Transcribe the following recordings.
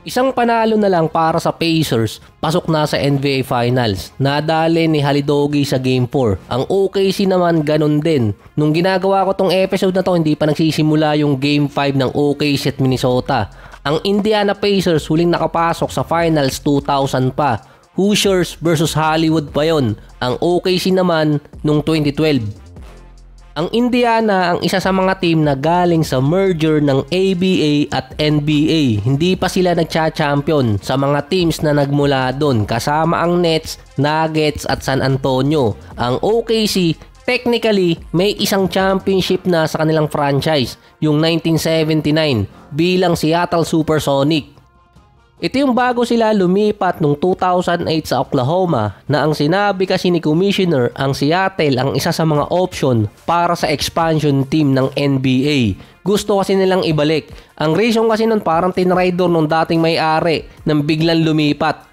Isang panalo na lang para sa Pacers, pasok na sa NBA Finals. Nadali ni Halidogi sa Game 4. Ang OKC naman ganun din. Nung ginagawa ko tong episode na to, hindi pa nagsisimula yung Game 5 ng OKC at Minnesota. Ang Indiana Pacers huling nakapasok sa Finals 2000 pa. Hoosiers versus Hollywood pa yon. Ang OKC naman nung 2012. Ang Indiana ang isa sa mga team na galing sa merger ng ABA at NBA. Hindi pa sila nagcha-champion sa mga teams na nagmula doon, kasama ang Nets, Nuggets at San Antonio. Ang OKC technically may isang championship na sa kanilang franchise, yung 1979 bilang Seattle Supersonic. Ito yung bago sila lumipat noong 2008 sa Oklahoma, na ang sinabi kasi ni Commissioner ang Seattle ang isa sa mga option para sa expansion team ng NBA. Gusto kasi nilang ibalik. Ang reason kasi nun parang tinrider nung dating may-ari nang biglang lumipat.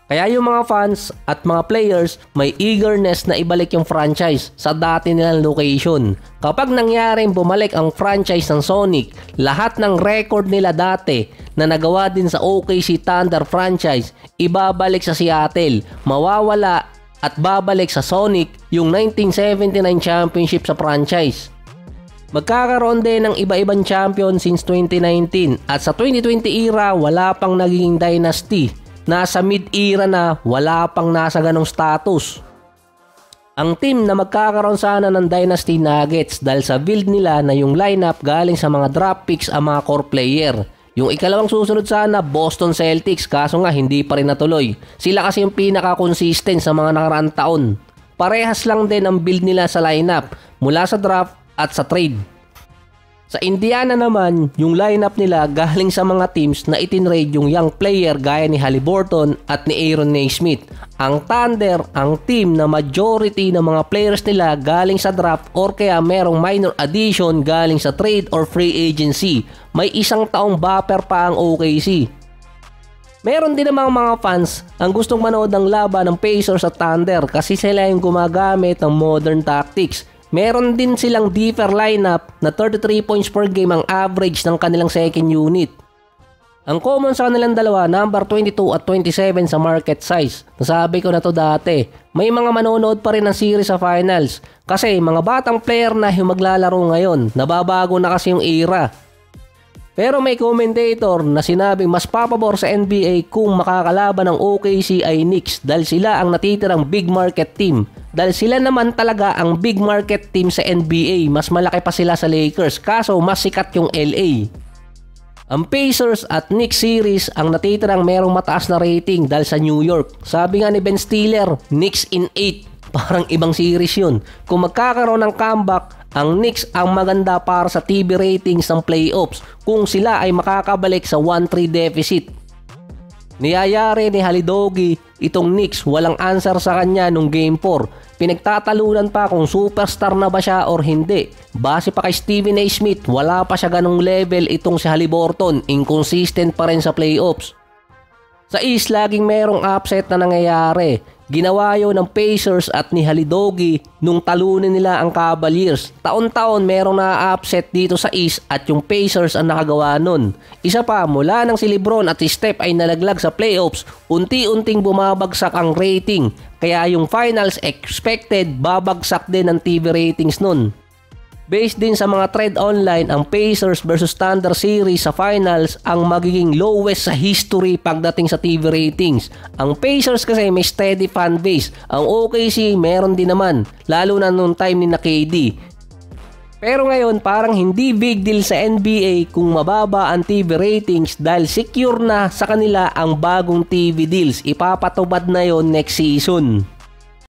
Kaya yung mga fans at mga players may eagerness na ibalik yung franchise sa dati nilang location. Kapag nangyaring bumalik ang franchise ng Sonic, lahat ng record nila dati na nagawa din sa OKC Thunder franchise, ibabalik sa Seattle. Mawawala at babalik sa Sonic yung 1979 championship sa franchise. Magkakaroon din ng iba-ibang champion since 2019 at sa 2020 era wala pang naging dynasty. Nasa mid-era na, wala pang nasa ganong status. Ang team na magkakaroon sana ng Dynasty Nuggets dahil sa build nila na yung lineup galing sa mga draft picks ang mga core player. Yung ikalawang susunod sana, Boston Celtics, kaso nga hindi pa rin natuloy. Sila kasi yung pinaka-consistent sa mga nakaraang taon. Parehas lang din ang build nila sa lineup mula sa draft at sa trade. Sa Indiana naman, yung lineup nila galing sa mga teams na itinrade yung young player gaya ni Haliburton at ni Aaron Nesmith. Ang Thunder, ang team na majority ng mga players nila galing sa draft or kaya merong minor addition galing sa trade or free agency. May isang taong buffer pa ang OKC. Meron din namang mga fans ang gustong manood ng laban ng Pacers at Thunder kasi sila yung gumagamit ng modern tactics. Meron din silang deeper lineup na 33 points per game ang average ng kanilang second unit. Ang common sa kanilang dalawa, number 22 at 27 sa market size. Nasabi ko na to dati, may mga manonood pa rin ng series sa finals kasi mga batang player na yung maglalaro ngayon, nababago na kasi yung era. Pero may commentator na sinabing mas papabor sa NBA kung makakalaban ng OKC ay Knicks dahil sila ang natitirang big market team. Dahil sila naman talaga ang big market team sa NBA, mas malaki pa sila sa Lakers kaso mas sikat yung LA. Ang Pacers at Knicks series ang natitirang merong mataas na rating dahil sa New York. Sabi nga ni Ben Stiller, Knicks in 8. Parang ibang series yun. Kung magkakaroon ng comeback, ang Knicks ang maganda para sa TV ratings ng playoffs kung sila ay makakabalik sa 1-3 deficit. Niyayari ni Halidogi itong Knicks, walang answer sa kanya nung Game 4. Pinagtatalunan pa kung superstar na ba siya or hindi. Base pa kay Stephen A. Smith, wala pa siya ganong level itong si Haliburton, inconsistent pa rin sa playoffs. Sa East, laging merong upset na nangyayari. Ginawa yun ng Pacers at ni Halidogi nung talunin nila ang Cavaliers. Taon-taon merong na-upset dito sa East at yung Pacers ang nakagawa nun. Isa pa, mula nang si LeBron at si Steph ay nalaglag sa playoffs, unti-unting bumabagsak ang rating. Kaya yung finals expected babagsak din ang TV ratings nun. Based din sa mga thread online, ang Pacers versus Thunder series sa finals ang magiging lowest sa history pagdating sa TV ratings. Ang Pacers kasi may steady fan base. Ang OKC meron din naman, lalo na noong time ni na KD. Pero ngayon parang hindi big deal sa NBA kung mababa ang TV ratings dahil secure na sa kanila ang bagong TV deals. Ipapatubad na yon next season.